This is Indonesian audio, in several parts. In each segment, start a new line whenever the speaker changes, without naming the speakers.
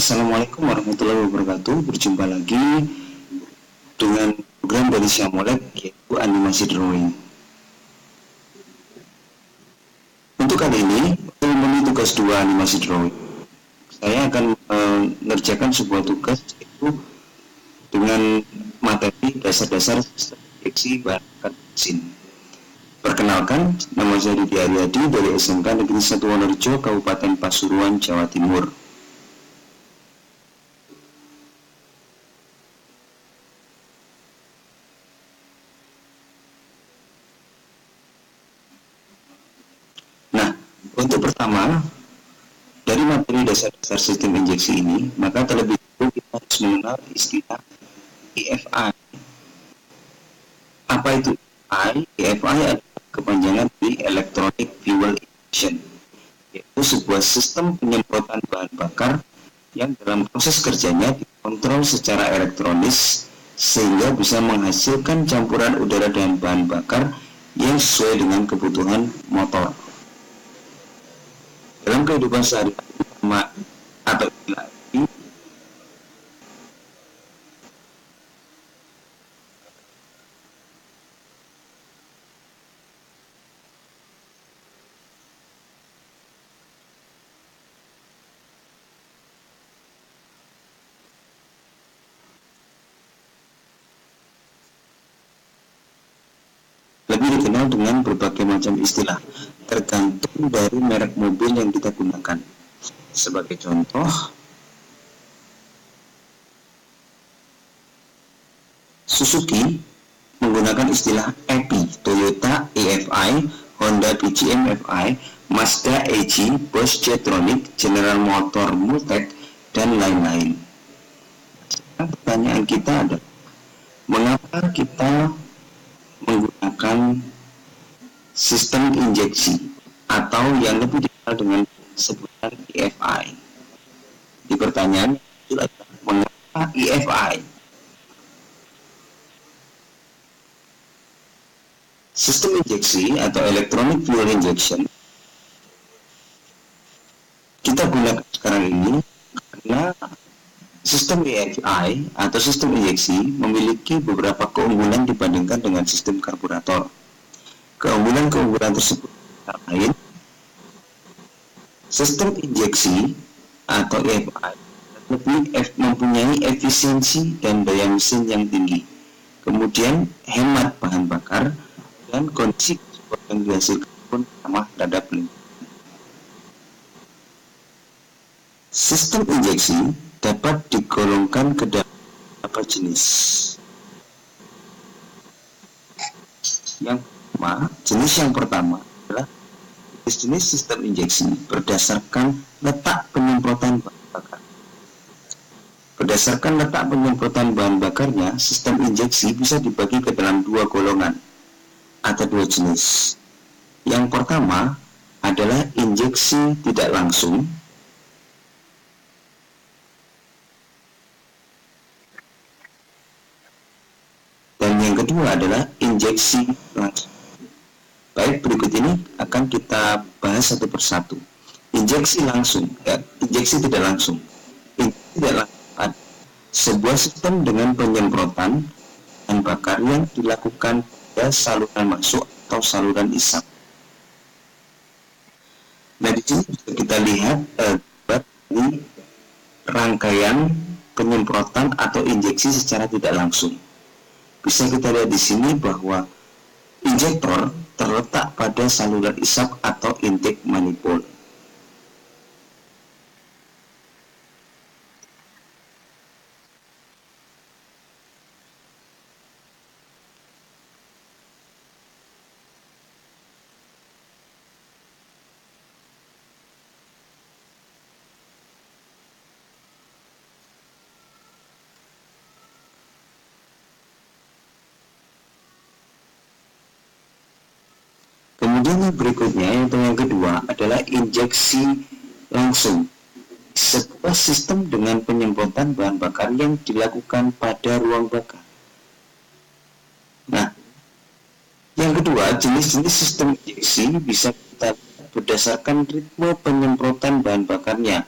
Assalamualaikum warahmatullahi wabarakatuh. Berjumpa lagi dengan program dari Syamolek, yaitu animasi drawing. Untuk kali ini, untuk memenuhi tugas 2 animasi drawing, saya akan mengerjakan sebuah tugas yaitu dengan materi dasar-dasar sistem injeksi bahan bakar bensin. Perkenalkan, nama saya Didi Aryadi dari SMK Negeri 1 Wonorejo, Kabupaten Pasuruan, Jawa Timur. Untuk pertama, dari materi dasar-dasar sistem injeksi ini, maka terlebih dahulu kita harus mengenal istilah EFI. Apa itu EFI? EFI adalah kepanjangan dari Electronic Fuel Injection, yaitu sebuah sistem penyemprotan bahan bakar yang dalam proses kerjanya dikontrol secara elektronis sehingga bisa menghasilkan campuran udara dan bahan bakar yang sesuai dengan kebutuhan motor. Dalam kehidupan sehari-hari atau istilah ini, lebih dikenal dengan berbagai macam istilah, tergantung dari merek mobil yang kita gunakan. Sebagai contoh, Suzuki menggunakan istilah EPI, Toyota EFI, Honda PGM FI, Mazda AG, Bosch Jetronic, General Motor Multec, dan lain-lain. Pertanyaan kita adalah, mengapa kita menggunakan sistem injeksi atau yang lebih dikenal dengan sebutan EFI? Di pertanyaan itu adalah, mengapa EFI? Sistem injeksi atau Electronic Fuel Injection kita gunakan sekarang ini karena sistem EFI atau sistem injeksi memiliki beberapa keunggulan dibandingkan dengan sistem karburator. Keunggulan-keunggulan tersebut antara lain, sistem injeksi atau EFI lebih mempunyai efisiensi dan daya mesin yang tinggi, kemudian hemat bahan bakar, dan kondisi yang dihasilkan pun ramah terhadap lingkungan. Sistem injeksi dapat digolongkan ke dalam beberapa jenis. Jenis yang pertama adalah jenis sistem injeksi berdasarkan letak penyemprotan bahan bakar. Berdasarkan letak penyemprotan bahan bakarnya, sistem injeksi bisa dibagi ke dalam dua golongan atau dua jenis. Yang pertama adalah injeksi tidak langsung, dan yang kedua adalah injeksi langsung. Baik, berikut ini akan kita bahas satu persatu. Injeksi langsung, injeksi tidak langsung. Injeksi tidak langsung adalah sebuah sistem dengan penyemprotan bahan bakar yang dilakukan pada saluran masuk atau saluran isap. Nah, di sini bisa kita lihat ini rangkaian penyemprotan atau injeksi secara tidak langsung. Bisa kita lihat di sini bahwa injektor terletak pada saluran isap atau intake manifold. Kemudian yang berikutnya, yang kedua adalah injeksi langsung. Sebuah sistem dengan penyemprotan bahan bakar yang dilakukan pada ruang bakar. Nah, yang kedua, jenis-jenis sistem injeksi bisa kita berdasarkan ritme penyemprotan bahan bakarnya.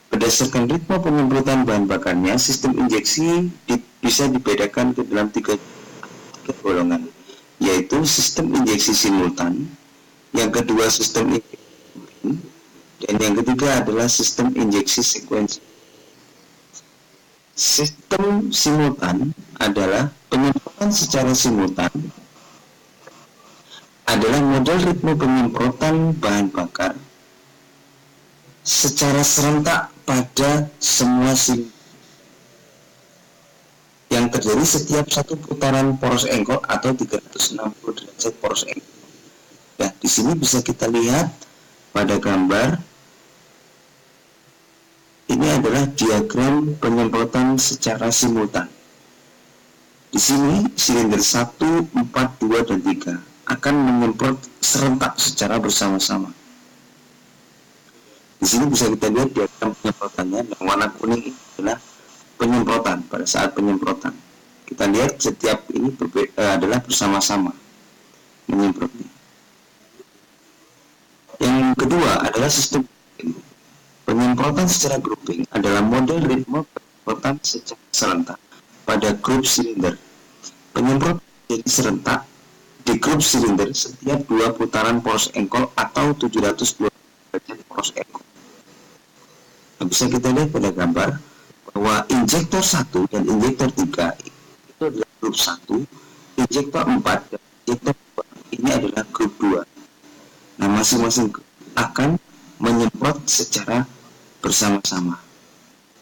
Berdasarkan ritme penyemprotan bahan bakarnya, sistem injeksi bisa dibedakan ke dalam tiga golongan, yaitu sistem injeksi simultan, yang kedua sistem injeksi, dan yang ketiga adalah sistem injeksi sekuensial. Sistem simultan adalah penyemprotan secara simultan, adalah model ritme penyemprotan bahan bakar secara serentak pada semua silinder yang terjadi setiap satu putaran poros engkol atau 360 derajat poros engkol. Nah, di sini bisa kita lihat pada gambar ini adalah diagram penyemprotan secara simultan. Di sini silinder 1, 4, 2, dan 3 akan menyemprot serentak secara bersama-sama. Di sini bisa kita lihat diagram penyemprotannya. Yang warna kuning ini adalah penyemprotan pada saat penyemprotan. Kita lihat setiap ini adalah bersama-sama menyemprotnya. Yang kedua adalah sistem penyemprotan secara grouping adalah model ritme penyemprotan secara serentak pada grup silinder. Penyemprotan jadi serentak di grup silinder setiap 2 putaran poros engkol atau 720 derajat poros engkol. Nah, bisa kita lihat pada gambar bahwa injektor 1 dan injektor 3 itu adalah grup 1, injektor 4 dan injektor 2 ini adalah grup 2. Nah, masing-masing akan menyemprot secara bersama-sama.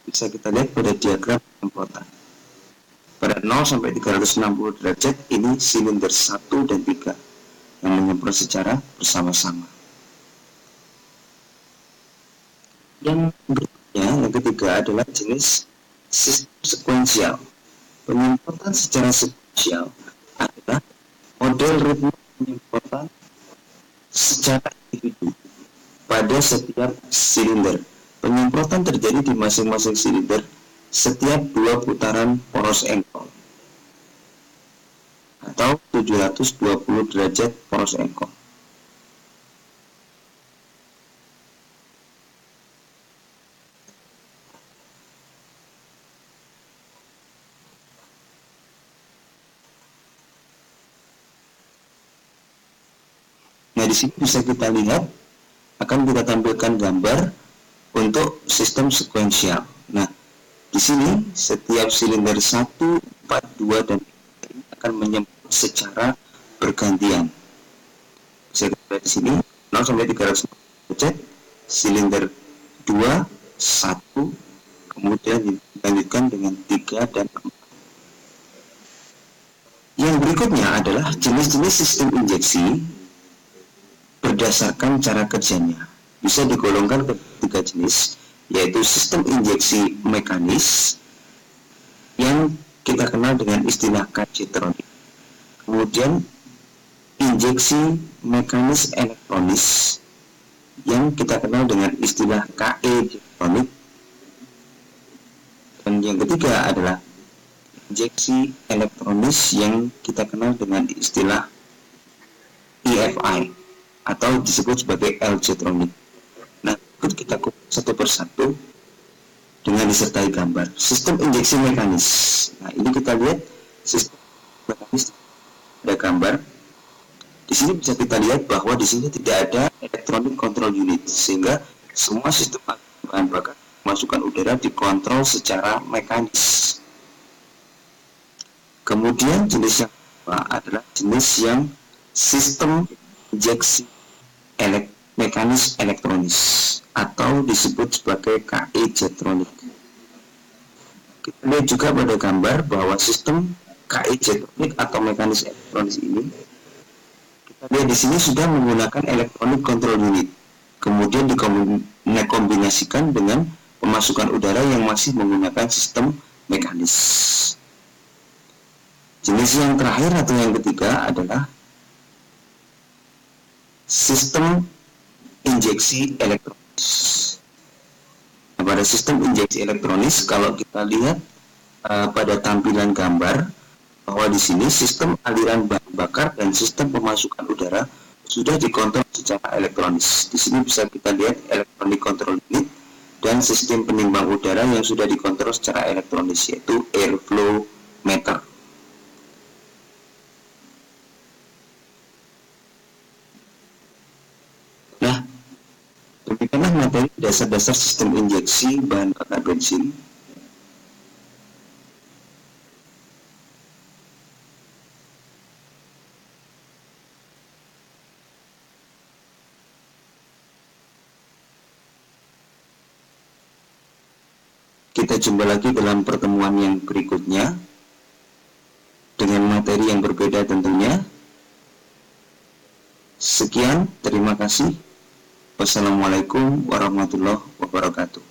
Bisa kita lihat pada diagram penyemprotan. Pada 0 sampai 360 derajat ini silinder 1 dan 3 yang menyemprot secara bersama-sama. Dan berikutnya yang ketiga adalah jenis sistem sekuensial. Penyemprotan secara sekuensial adalah model ritme penyemprotan secara individu pada setiap silinder. Penyemprotan terjadi di masing-masing silinder setiap 2 putaran poros engkol atau 720 derajat poros engkol. Nah, di sini bisa kita lihat, akan kita tampilkan gambar untuk sistem sekuensial. Nah, di sini setiap silinder 1, 4, 2, dan 3 akan menyemprot secara bergantian. Bisa kita lihat di sini 0 sampai 300 derajat, silinder 2, 1, kemudian dilanjutkan dengan 3 dan 4. Yang berikutnya adalah jenis-jenis sistem injeksi berdasarkan cara kerjanya. Bisa digolongkan ke 3 jenis, yaitu sistem injeksi mekanis yang kita kenal dengan istilah K-jetronik. Kemudian injeksi mekanis elektronis yang kita kenal dengan istilah KE-jetronik. Dan yang ketiga adalah injeksi elektronis yang kita kenal dengan istilah EFI atau disebut sebagai L-jetronik. Nah, ikut kita kupas satu persatu dengan disertai gambar. Sistem injeksi mekanis. Nah, ini kita lihat sistem mekanis ada gambar. Di sini bisa kita lihat bahwa di sini tidak ada electronic control unit, sehingga semua sistem bahan bakar masukan udara dikontrol secara mekanis. Kemudian jenis yang kedua adalah jenis yang sistem injeksi mekanis elektronis atau disebut sebagai KE-jetronik. Kita lihat juga pada gambar bahwa sistem KE-jetronik atau mekanis elektronis ini, kita lihat di sini sudah menggunakan electronic control unit, kemudian dikombinasikan dengan pemasukan udara yang masih menggunakan sistem mekanis. Jenis yang terakhir atau yang ketiga adalah sistem injeksi elektronis. Nah, pada sistem injeksi elektronis, kalau kita lihat pada tampilan gambar bahwa di sini sistem aliran bahan bakar dan sistem pemasukan udara sudah dikontrol secara elektronis. Di sini bisa kita lihat electronic control unit dan sistem penimbang udara yang sudah dikontrol secara elektronis, yaitu airflow meter. Nah, demikianlah materi dasar-dasar sistem injeksi bahan bakar bensin. Kita jumpa lagi dalam pertemuan yang berikutnya dengan materi yang berbeda tentunya. Sekian, terima kasih. Wassalamualaikum warahmatullahi wabarakatuh.